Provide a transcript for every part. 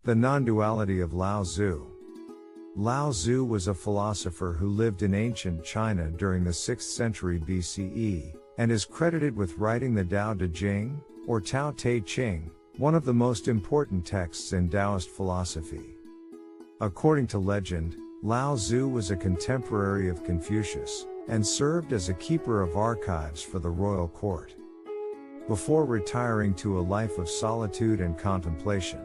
The Nonduality of Lao Tzu. Lao Tzu was a philosopher who lived in ancient China during the 6th century BCE, and is credited with writing the Tao Te Ching, or Tao Te Ching, one of the most important texts in Taoist philosophy. According to legend, Lao Tzu was a contemporary of Confucius, and served as a keeper of archives for the royal court. Before retiring to a life of solitude and contemplation.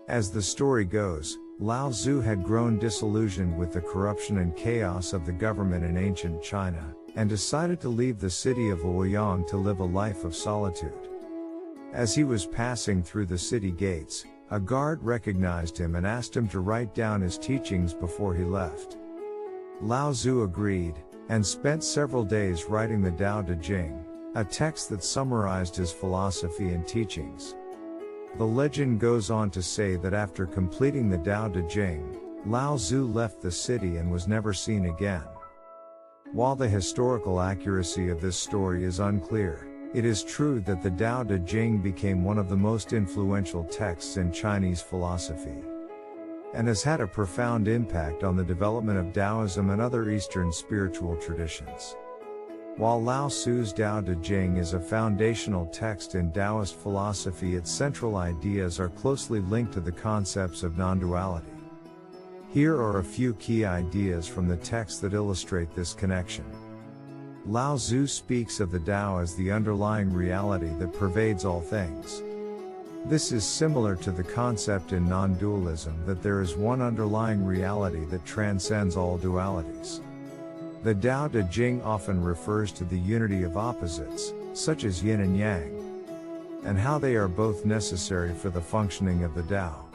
As the story goes, Lao Tzu had grown disillusioned with the corruption and chaos of the government in ancient China, and decided to leave the city of Luoyang to live a life of solitude. As he was passing through the city gates, a guard recognized him and asked him to write down his teachings before he left. Lao Tzu agreed, and spent several days writing the Tao Te Ching, a text that summarized his philosophy and teachings. The legend goes on to say that after completing the Tao Te Ching, Lao Tzu left the city and was never seen again. While the historical accuracy of this story is unclear, it is true that the Tao Te Ching became one of the most influential texts in Chinese philosophy, and has had a profound impact on the development of Taoism and other Eastern spiritual traditions. While Lao Tzu's Tao Te Ching is a foundational text in Taoist philosophy, its central ideas are closely linked to the concepts of non-duality. Here are a few key ideas from the text that illustrate this connection. Lao Tzu speaks of the Tao as the underlying reality that pervades all things. This is similar to the concept in non-dualism that there is one underlying reality that transcends all dualities. The Tao Te Ching often refers to the unity of opposites, such as yin and yang, and how they are both necessary for the functioning of the Tao.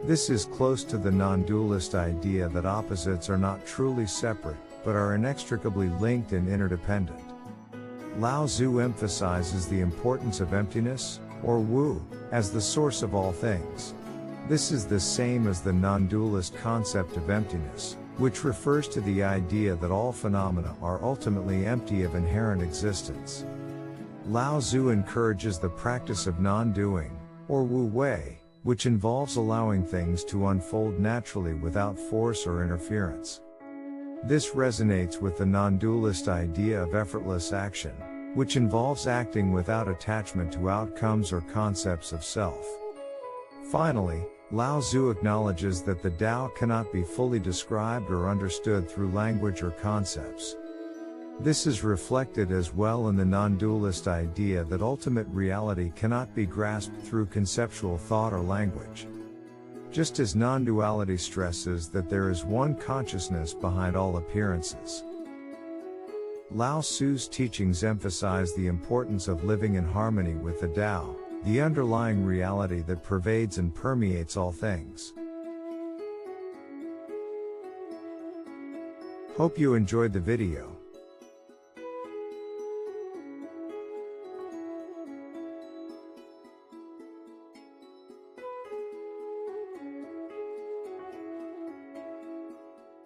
This is close to the non-dualist idea that opposites are not truly separate, but are inextricably linked and interdependent. Lao Tzu emphasizes the importance of emptiness, or wu, as the source of all things. This is the same as the non-dualist concept of emptiness, which refers to the idea that all phenomena are ultimately empty of inherent existence. Lao Tzu encourages the practice of non-doing, or wu wei, which involves allowing things to unfold naturally without force or interference. This resonates with the non-dualist idea of effortless action, which involves acting without attachment to outcomes or concepts of self. Finally, Lao Tzu acknowledges that the Tao cannot be fully described or understood through language or concepts. This is reflected as well in the non-dualist idea that ultimate reality cannot be grasped through conceptual thought or language. Just as non-duality stresses that there is one consciousness behind all appearances. Lao Tzu's teachings emphasize the importance of living in harmony with the Tao, the underlying reality that pervades and permeates all things. Hope you enjoyed the video.